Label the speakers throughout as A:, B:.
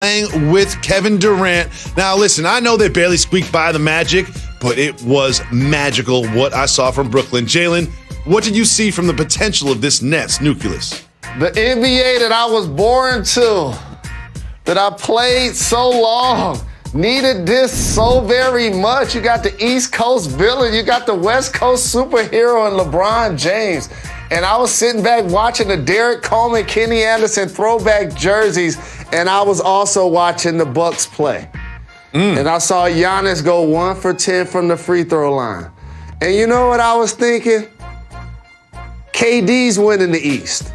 A: playing with Kevin Durant. Now, listen, I know they barely squeaked by the Magic, but it was magical what I saw from Brooklyn. Jalen, what did you see from the potential of this Nets nucleus?
B: The NBA that I was born to, that I played so long, needed this so very much. You got the East Coast villain, you got the West Coast superhero in LeBron James. And I was sitting back watching the Derek Coleman, Kenny Anderson throwback jerseys, and I was also watching the Bucks play. And I saw Giannis go 1 for 10 from the free throw line. And you know what I was thinking? KD's winning the East.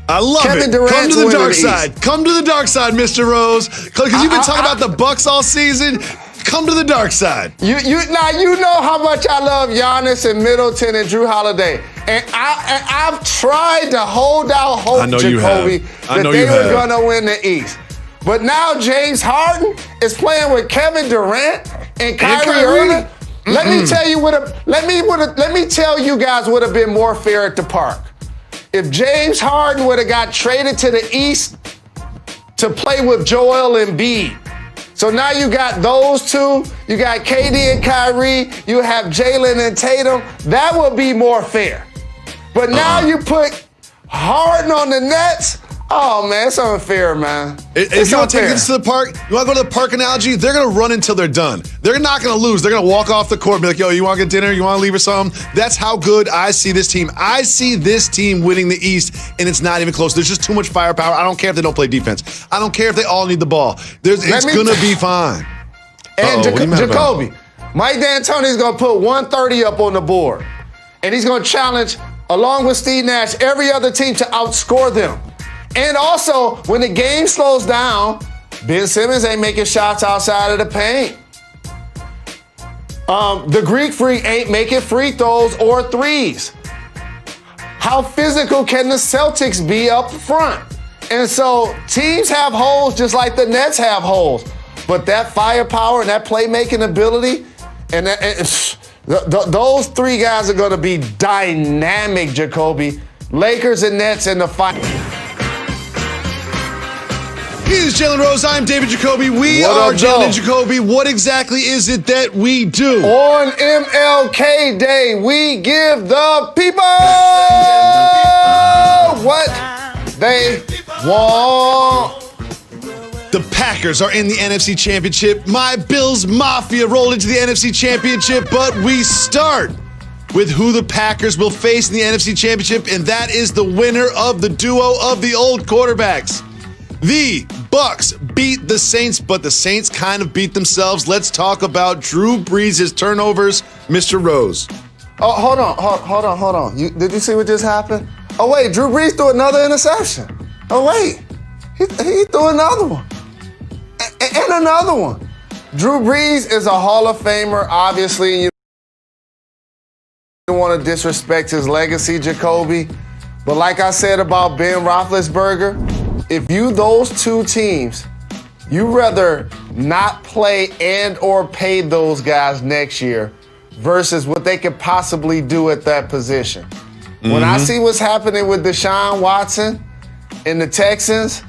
A: I love
B: Kevin
A: it.
B: Durant's
A: Come to the
B: winning
A: dark
B: the
A: side.
B: East.
A: Come to the dark side, Mr. Rose. Because you've been talking about the Bucks all season. Come to the dark side.
B: You know how much I love Giannis and Middleton and Drew Holiday. And I've tried to hold out hope, Jacoby, that they were going to win the East. But now James Harden is playing with Kevin Durant and Kyrie Irving. Let me tell you guys would have been more fair at the park. If James Harden would have got traded to the East to play with Joel Embiid. So now you got those two, you got KD and Kyrie, you have Jalen and Tatum. That would be more fair. But now you put Harden on the Nets. Oh, man, it's unfair, man.
A: If you want to take this to the park, you want to go to the park analogy, they're going to run until they're done. They're not going to lose. They're going to walk off the court and be like, yo, you want to get dinner? You want to leave or something? That's how good I see this team. I see this team winning the East, and it's not even close. There's just too much firepower. I don't care if they don't play defense. I don't care if they all need the ball. It's going to be fine.
B: And Jacoby, Mike D'Antoni's going to put 130 up on the board, and he's going to challenge, along with Steve Nash, every other team to outscore them. And also, when the game slows down, Ben Simmons ain't making shots outside of the paint. The Greek Freak ain't making free throws or threes. How physical can the Celtics be up front? And so teams have holes just like the Nets have holes. But that firepower and that playmaking ability, and those three guys are going to be dynamic, Jacoby. Lakers and Nets in the fight.
A: He is Jalen Rose. I'm David Jacoby. We are Jalen and Jacoby. What exactly is it that we do?
B: On MLK Day, we give the people what they want.
A: The Packers are in the NFC Championship. My Bills Mafia rolled into the NFC Championship, but we start with who the Packers will face in the NFC Championship, and that is the winner of the duo of the old quarterbacks. The Bucks beat the Saints, but the Saints kind of beat themselves. Let's talk about Drew Brees' turnovers, Mr. Rose.
B: Oh, hold on. Did you see what just happened? Oh, wait, Drew Brees threw another interception. Oh, wait, he threw another one. And another one. Drew Brees is a Hall of Famer, obviously. You don't want to disrespect his legacy, Jacoby. But like I said about Ben Roethlisberger, if those two teams, you rather not play and or pay those guys next year versus what they could possibly do at that position. When I see what's happening with Deshaun Watson and the Texans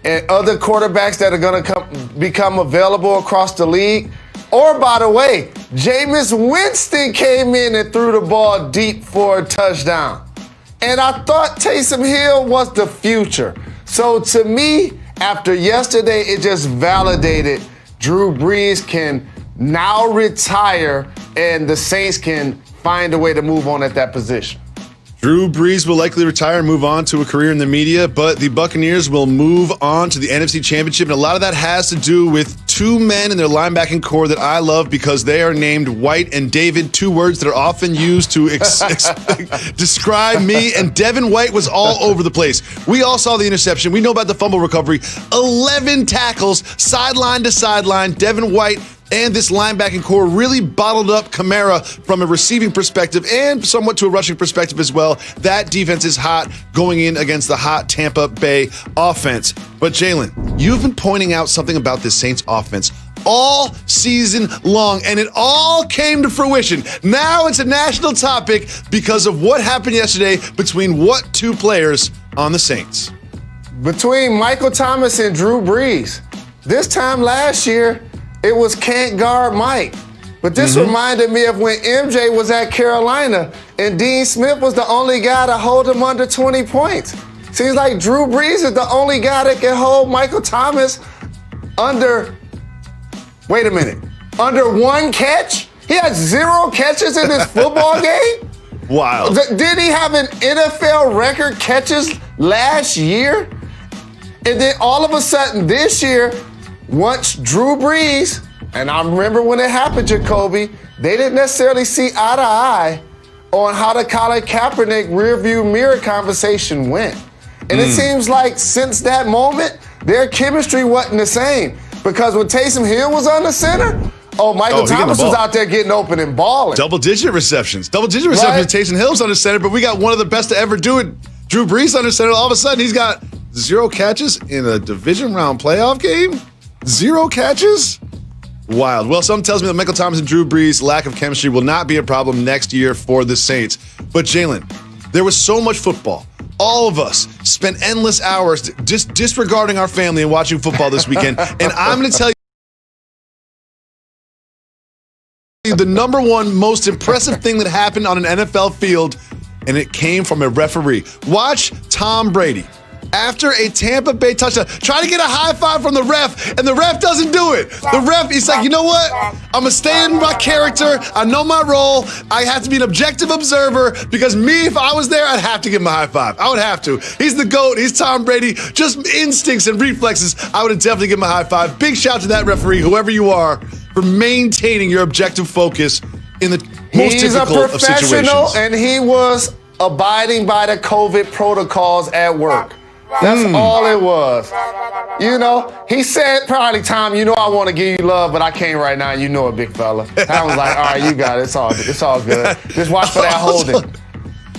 B: and other quarterbacks that are going to become available across the league, or by the way, Jameis Winston came in and threw the ball deep for a touchdown. And I thought Taysom Hill was the future. So to me, after yesterday, it just validated Drew Brees can now retire and the Saints can find a way to move on at that position.
A: Drew Brees will likely retire and move on to a career in the media, but the Buccaneers will move on to the NFC Championship. And a lot of that has to do with two men in their linebacking core that I love because they are named White and David, two words that are often used to describe me. And Devin White was all over the place. We all saw the interception. We know about the fumble recovery. 11 tackles, sideline to sideline. Devin White and this linebacking core really bottled up Kamara from a receiving perspective and somewhat to a rushing perspective as well. That defense is hot going in against the hot Tampa Bay offense. But Jalen, you've been pointing out something about this Saints offense all season long, and it all came to fruition. Now it's a national topic because of what happened yesterday between what two players on the Saints?
B: Between Michael Thomas and Drew Brees. This time last year, it was can't guard Mike. But this reminded me of when MJ was at Carolina and Dean Smith was the only guy to hold him under 20 points. Seems like Drew Brees is the only guy that can hold Michael Thomas under, wait a minute, under one catch? He had 0 catches in his football game?
A: Wild.
B: Did he have an NFL record catches last year? And then all of a sudden this year, once Drew Brees, and I remember when it happened, Jacoby, they didn't necessarily see eye to eye on how the Colin Kaepernick rearview mirror conversation went. And it seems like since that moment, their chemistry wasn't the same. Because when Taysom Hill was on the center, Michael Thomas was out there getting open and balling.
A: Double-digit receptions. Double-digit receptions. Taysom Hill's under center, but we got one of the best to ever do it. Drew Brees under center. All of a sudden, he's got 0 catches in a division round playoff game? 0 catches? Wild. Well, something tells me that Michael Thomas and Drew Brees' lack of chemistry will not be a problem next year for the Saints. But Jalen, there was so much football. All of us spent endless hours disregarding our family and watching football this weekend. And I'm going to tell you the number one most impressive thing that happened on an NFL field, and it came from a referee. Watch Tom Brady. After a Tampa Bay touchdown, try to get a high five from the ref, and the ref doesn't do it. The ref, he's like, you know what? I'm gonna stay in my character. I know my role. I have to be an objective observer because me, if I was there, I'd have to give him a high five. I would have to. He's the GOAT. He's Tom Brady. Just instincts and reflexes. I would have definitely given him a high five. Big shout to that referee, whoever you are, for maintaining your objective focus in the most difficult of situations. He's a professional,
B: and he was abiding by the COVID protocols at work. That's all it was. You know, he said probably, Tom, you know I want to give you love, but I can't right now. You know it, big fella. I was like, all right, you got it. It's all good. Just watch for that holding.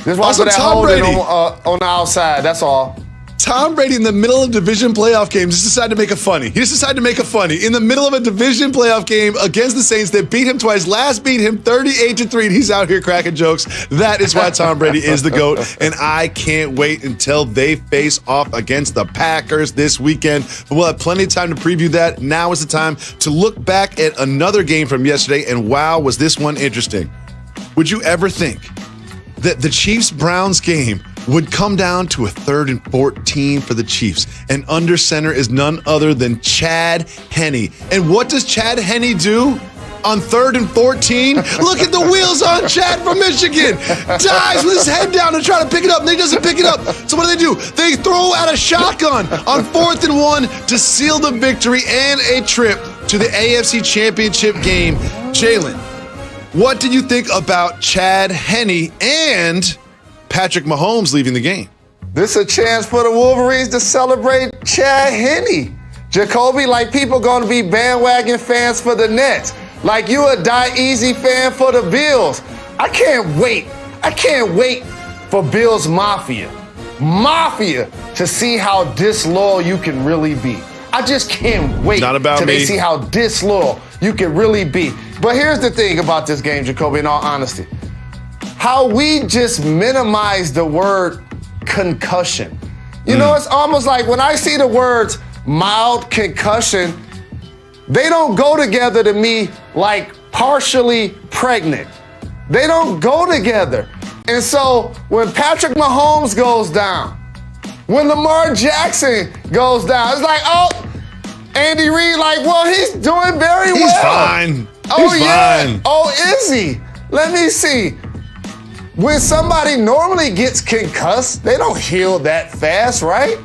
B: Just watch for that holding on the outside. That's all.
A: Tom Brady in the middle of division playoff games just decided to make a funny. He just decided to make a funny. In the middle of a division playoff game against the Saints that beat him twice, last beat him 38-3, and he's out here cracking jokes. That is why Tom Brady is the GOAT, and I can't wait until they face off against the Packers this weekend. But we'll have plenty of time to preview that. Now is the time to look back at another game from yesterday, and wow, was this one interesting. Would you ever think that the Chiefs-Browns game would come down to a 3rd and 14 for the Chiefs? And under center is none other than Chad Henne. And what does Chad Henne do on 3rd and 14? Look at the wheels on Chad from Michigan. Dives with his head down to try to pick it up, and he doesn't pick it up. So what do? They throw out a shotgun on 4th and 1 to seal the victory and a trip to the AFC Championship game. Jalen, what did you think about Chad Henne and Patrick Mahomes leaving the game?
B: This is a chance for the Wolverines to celebrate Chad Henne. Jacoby, like people going to be bandwagon fans for the Nets. Like you a Die Easy fan for the Bills. I can't wait. I can't wait for Bills Mafia to see how disloyal you can really be. I just can't wait till they see how disloyal you can really be. But here's the thing about this game, Jacoby, in all honesty. How we just minimize the word concussion. You know, it's almost like when I see the words mild concussion, they don't go together to me like partially pregnant. They don't go together. And so when Patrick Mahomes goes down, when Lamar Jackson goes down, it's like, oh, Andy Reid, like, well, he's doing very well.
A: He's fine.
B: Oh,
A: He's
B: yeah.
A: fine.
B: Oh, is he? Let me see. When somebody normally gets concussed, they don't heal that fast, right?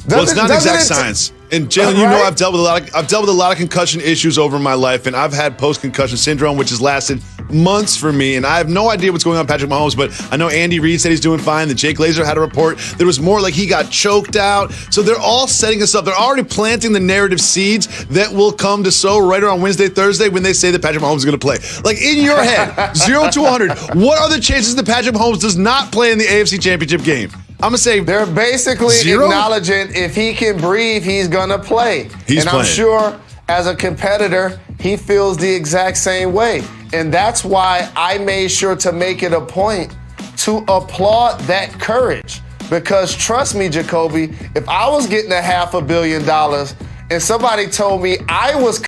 A: Well, it's not exact science. And Jalen, you know I've dealt with a lot of concussion issues over my life, and I've had post-concussion syndrome, which has lasted months for me, and I have no idea what's going on with Patrick Mahomes, but I know Andy Reid said he's doing fine. The Jake Glazer had a report. There was more like he got choked out. So they're all setting us up. They're already planting the narrative seeds that will come to sow right around Wednesday, Thursday when they say that Patrick Mahomes is going to play. Like in your head, 0 to 100, what are the chances that Patrick Mahomes does not play in the AFC Championship game? I'm going to say
B: they're basically
A: 0?
B: acknowledging if he can breathe, he's going to play.
A: He's playing.
B: I'm sure as a competitor, he feels the exact same way. And that's why I made sure to make it a point to applaud that courage. Because trust me, Jacoby, if I was getting $500 million and somebody told me I was